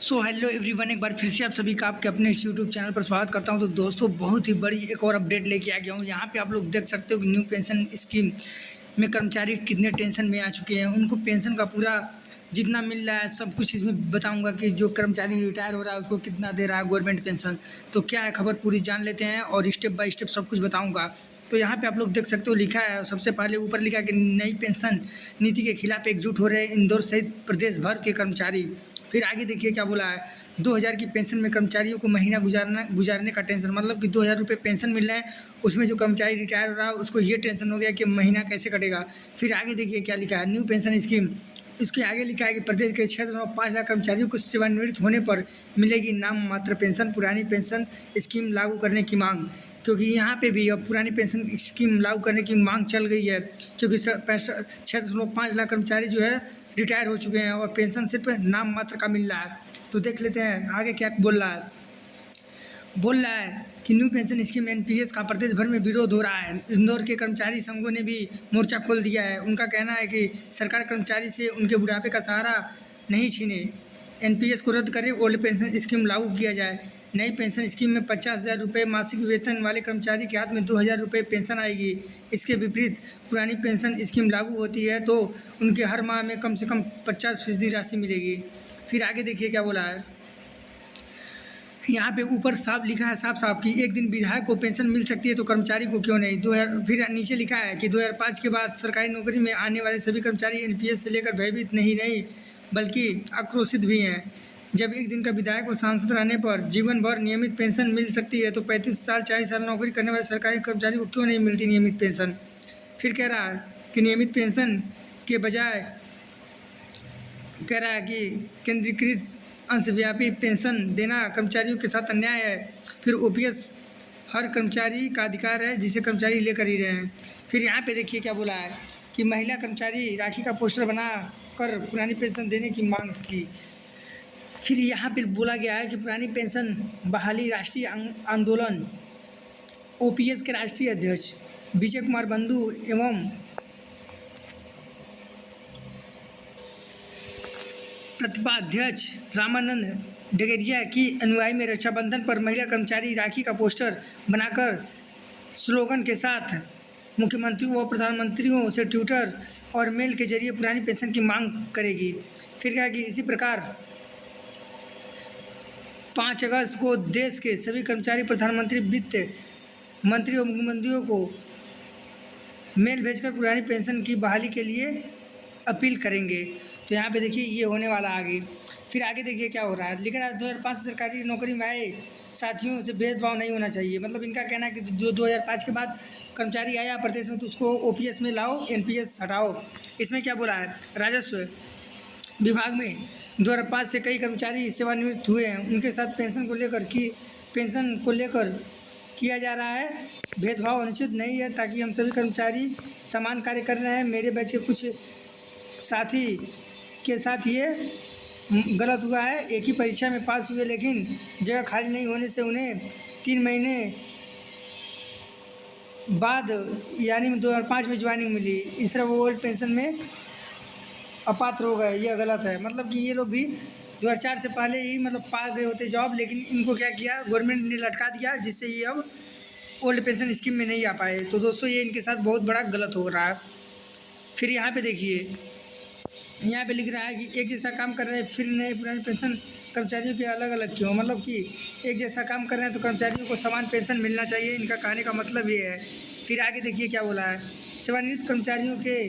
So hello everyone, एक बार फिर से आप सभी का आपके अपने इस यूट्यूब चैनल पर स्वागत करता हूं। तो दोस्तों, बहुत ही बड़ी एक और अपडेट लेके आ गया हूं। यहां पे आप लोग देख सकते हो कि न्यू पेंशन स्कीम में कर्मचारी कितने टेंशन में आ चुके हैं। उनको पेंशन का पूरा जितना मिल रहा है सब कुछ इसमें बताऊंगा कि जो कर्मचारी रिटायर हो रहा है उसको कितना दे रहा है गवर्नमेंट पेंशन। तो क्या है खबर, पूरी जान लेते हैं और स्टेप बाय स्टेप सब कुछ बताऊँगा। तो यहाँ पे आप लोग देख सकते हो, लिखा है सबसे पहले ऊपर लिखा है कि नई पेंशन नीति के खिलाफ एकजुट हो रहे इंदौर सहित प्रदेश भर के कर्मचारी। फिर आगे देखिए क्या बोला है, 2000 की पेंशन में कर्मचारियों को महीना गुजारने का टेंशन। मतलब कि 2000 रुपये पेंशन मिल रहा है, उसमें जो कर्मचारी रिटायर हो रहा है उसको ये टेंशन हो गया कि महीना कैसे कटेगा। फिर आगे देखिए क्या लिखा है, न्यू पेंशन स्कीम। इसके आगे लिखा है कि प्रदेश के 6.5 लाख कर्मचारियों को सेवानिवृत्त होने पर मिलेगी नाम मात्र पेंशन। पुरानी पेंशन स्कीम लागू करने की मांग, क्योंकि यहाँ पे भी अब पुरानी पेंशन स्कीम लागू करने की मांग चल गई है, क्योंकि 6.5 लाख कर्मचारी जो है रिटायर हो चुके हैं और पेंशन सिर्फ नाम मात्र का मिल रहा है। तो देख लेते हैं आगे क्या बोल रहा है कि न्यू पेंशन स्कीम एनपीएस का प्रदेश भर में विरोध हो रहा है। इंदौर के कर्मचारी संघों ने भी मोर्चा खोल दिया है। उनका कहना है कि सरकार कर्मचारी से उनके बुढ़ापे का सहारा नहीं छीने, एनपीएस को रद्द करे, ओल्ड पेंशन स्कीम लागू किया जाए। नई पेंशन स्कीम में 50,000 रुपये मासिक वेतन वाले कर्मचारी के हाथ में 2,000 रुपये पेंशन आएगी। इसके विपरीत पुरानी पेंशन स्कीम लागू होती है तो उनके हर माह में कम से कम 50% राशि मिलेगी। फिर आगे देखिए क्या बोला है, यहाँ पे ऊपर साफ लिखा है साफ कि एक दिन विधायक को पेंशन मिल सकती है तो कर्मचारी को क्यों नहीं। 2000 फिर नीचे लिखा है कि 2005 के बाद सरकारी नौकरी में आने वाले सभी कर्मचारी एनपीएस से लेकर भयभीत नहीं बल्कि आक्रोशित भी हैं। जब एक दिन का विधायक व सांसद रहने पर जीवन भर नियमित पेंशन मिल सकती है तो 35 साल 40 साल नौकरी करने वाले सरकारी कर्मचारी को क्यों नहीं मिलती नियमित पेंशन। फिर कह रहा है कि नियमित पेंशन के बजाय कह रहा है कि केंद्रीकृत अंशव्यापी पेंशन देना कर्मचारियों के साथ अन्याय है। फिर ओपीएस हर कर्मचारी का अधिकार है जिसे कर्मचारी लेकर ही रहे हैं। फिर यहाँ पे देखिए क्या बोला है कि महिला कर्मचारी राखी का पोस्टर बना कर पुरानी पेंशन देने की मांग की। फिर यहाँ पे बोला गया है कि पुरानी पेंशन बहाली राष्ट्रीय आंदोलन ओपीएस के राष्ट्रीय अध्यक्ष विजय कुमार बंधु एवं प्रतिपाध्यक्ष रामानंद डगेरिया की अनुयायी में रक्षाबंधन पर महिला कर्मचारी राखी का पोस्टर बनाकर स्लोगन के साथ मुख्यमंत्रियों व प्रधानमंत्रियों से ट्विटर और मेल के जरिए पुरानी पेंशन की मांग करेगी। फिर कहा कि इसी प्रकार 5 अगस्त को देश के सभी कर्मचारी प्रधानमंत्री, वित्त मंत्री और मुख्यमंत्रियों को मेल भेजकर पुरानी पेंशन की बहाली के लिए अपील करेंगे। तो यहाँ पे देखिए ये होने वाला आगे। फिर आगे देखिए क्या हो रहा है, लिखा है 2005 से सरकारी नौकरी में आए साथियों से भेदभाव नहीं होना चाहिए। मतलब इनका कहना है कि जो 2005 के बाद कर्मचारी आया प्रदेश में तो उसको ओपीएस में लाओ, एनपीएस हटाओ। इसमें क्या बोला है, राजस्व विभाग में 2005 से कई कर्मचारी सेवानिवृत्त हुए हैं। उनके साथ पेंशन को लेकर किया जा रहा है भेदभाव अनुचित नहीं है, ताकि हम सभी कर्मचारी समान कार्य कर रहे हैं। मेरे बैच के कुछ साथी के साथ ये गलत हुआ है, एक ही परीक्षा में पास हुए लेकिन जगह खाली नहीं होने से उन्हें 3 महीने बाद यानी 2005 में ज्वाइनिंग मिली। इस तरह वो ओल्ड पेंशन में अपात्र हो गए, यह गलत है। मतलब कि ये लोग भी 2004 से पहले ही मतलब पा गए होते जॉब, लेकिन इनको क्या किया गवर्नमेंट ने लटका दिया, जिससे ये अब ओल्ड पेंशन स्कीम में नहीं आ पाए। तो दोस्तों ये इनके साथ बहुत बड़ा गलत हो रहा है। फिर यहाँ पे देखिए, यहाँ पे लिख रहा है कि एक जैसा काम कर रहे हैं फिर नए पुरानी पेंशन कर्मचारियों के अलग अलग क्यों। मतलब कि एक जैसा काम कर रहे हैं तो कर्मचारियों को समान पेंशन मिलना चाहिए, इनका कहने का मतलब ये है। फिर आगे देखिए क्या बोला है, सेवानिवृत्त कर्मचारियों के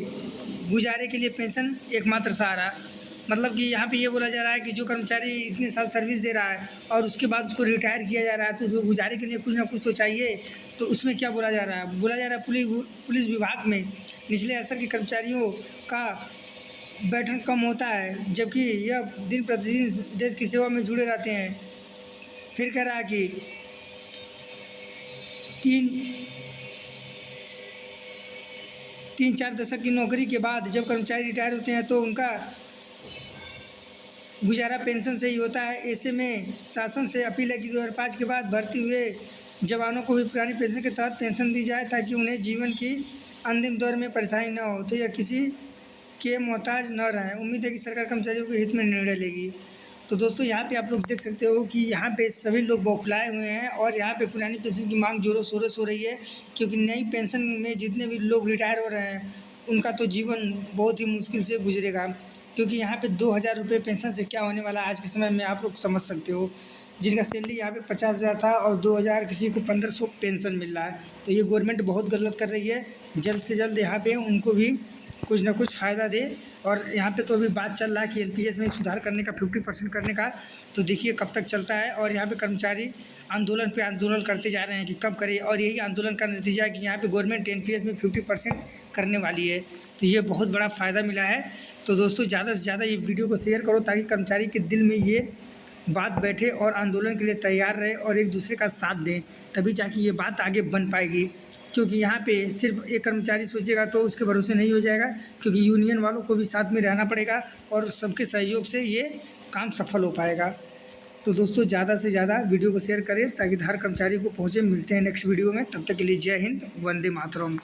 गुजारे के लिए पेंशन एकमात्र सहारा। मतलब कि यहाँ पे ये बोला जा रहा है कि जो कर्मचारी इतने साल सर्विस दे रहा है और उसके बाद उसको रिटायर किया जा रहा है तो उसको गुजारे के लिए कुछ ना कुछ तो चाहिए। तो उसमें क्या बोला जा रहा है, पुलिस विभाग में निचले स्तर के कर्मचारियों का वेतन कम होता है, जबकि यह दिन प्रतिदिन देश की सेवा में जुड़े रहते हैं। फिर कह रहा है कि 3-4 दशक की नौकरी के बाद जब कर्मचारी रिटायर होते हैं तो उनका गुजारा पेंशन से ही होता है। ऐसे में शासन से अपील है कि 2005 के बाद भर्ती हुए जवानों को भी पुरानी पेंशन के तहत पेंशन दी जाए, ताकि उन्हें जीवन की अंतिम दौर में परेशानी न हो तो यह किसी के मोहताज न रहें। उम्मीद है कि सरकार कर्मचारियों के हित में निर्णय लेगी। तो दोस्तों यहाँ पे आप लोग देख सकते हो कि यहाँ पे सभी लोग बौखलाए हुए हैं और यहाँ पे पुरानी पेंशन की मांग जोरों शोरों से हो रही है, क्योंकि नई पेंशन में जितने भी लोग रिटायर हो रहे हैं उनका तो जीवन बहुत ही मुश्किल से गुजरेगा, क्योंकि यहाँ पे 2,000 रुपये पेंशन से क्या होने वाला है आज के समय में आप लोग समझ सकते हो। जिनका सैलरी यहाँ पे 50,000 था और 2,000 किसी को 1,500 पेंशन मिल रहा है, तो ये गवर्नमेंट बहुत गलत कर रही है। जल्द से जल्द यहाँ पे उनको भी कुछ ना कुछ फ़ायदा दे। और यहाँ पे तो अभी बात चल रहा है कि एनपीएस में सुधार करने का 50% करने का, तो देखिए कब तक चलता है। और यहाँ पे कर्मचारी आंदोलन पे आंदोलन करते जा रहे हैं कि कब करें, और यही आंदोलन का नतीजा है कि यहाँ पे गवर्नमेंट एनपीएस में 50% करने वाली है, तो ये बहुत बड़ा फ़ायदा मिला है। तो दोस्तों ज़्यादा से ज़्यादा ये वीडियो को शेयर करो ताकि कर्मचारी के दिल में ये बात बैठे और आंदोलन के लिए तैयार रहे और एक दूसरे का साथ दें, तभी जाके ये बात आगे बन पाएगी। क्योंकि यहाँ पे सिर्फ एक कर्मचारी सोचेगा तो उसके भरोसे नहीं हो जाएगा, क्योंकि यूनियन वालों को भी साथ में रहना पड़ेगा और सबके सहयोग से ये काम सफल हो पाएगा। तो दोस्तों ज़्यादा से ज़्यादा वीडियो को शेयर करें ताकि हर कर्मचारी को पहुँचे। मिलते हैं नेक्स्ट वीडियो में, तब तक के लिए जय हिंद, वंदे मातरम।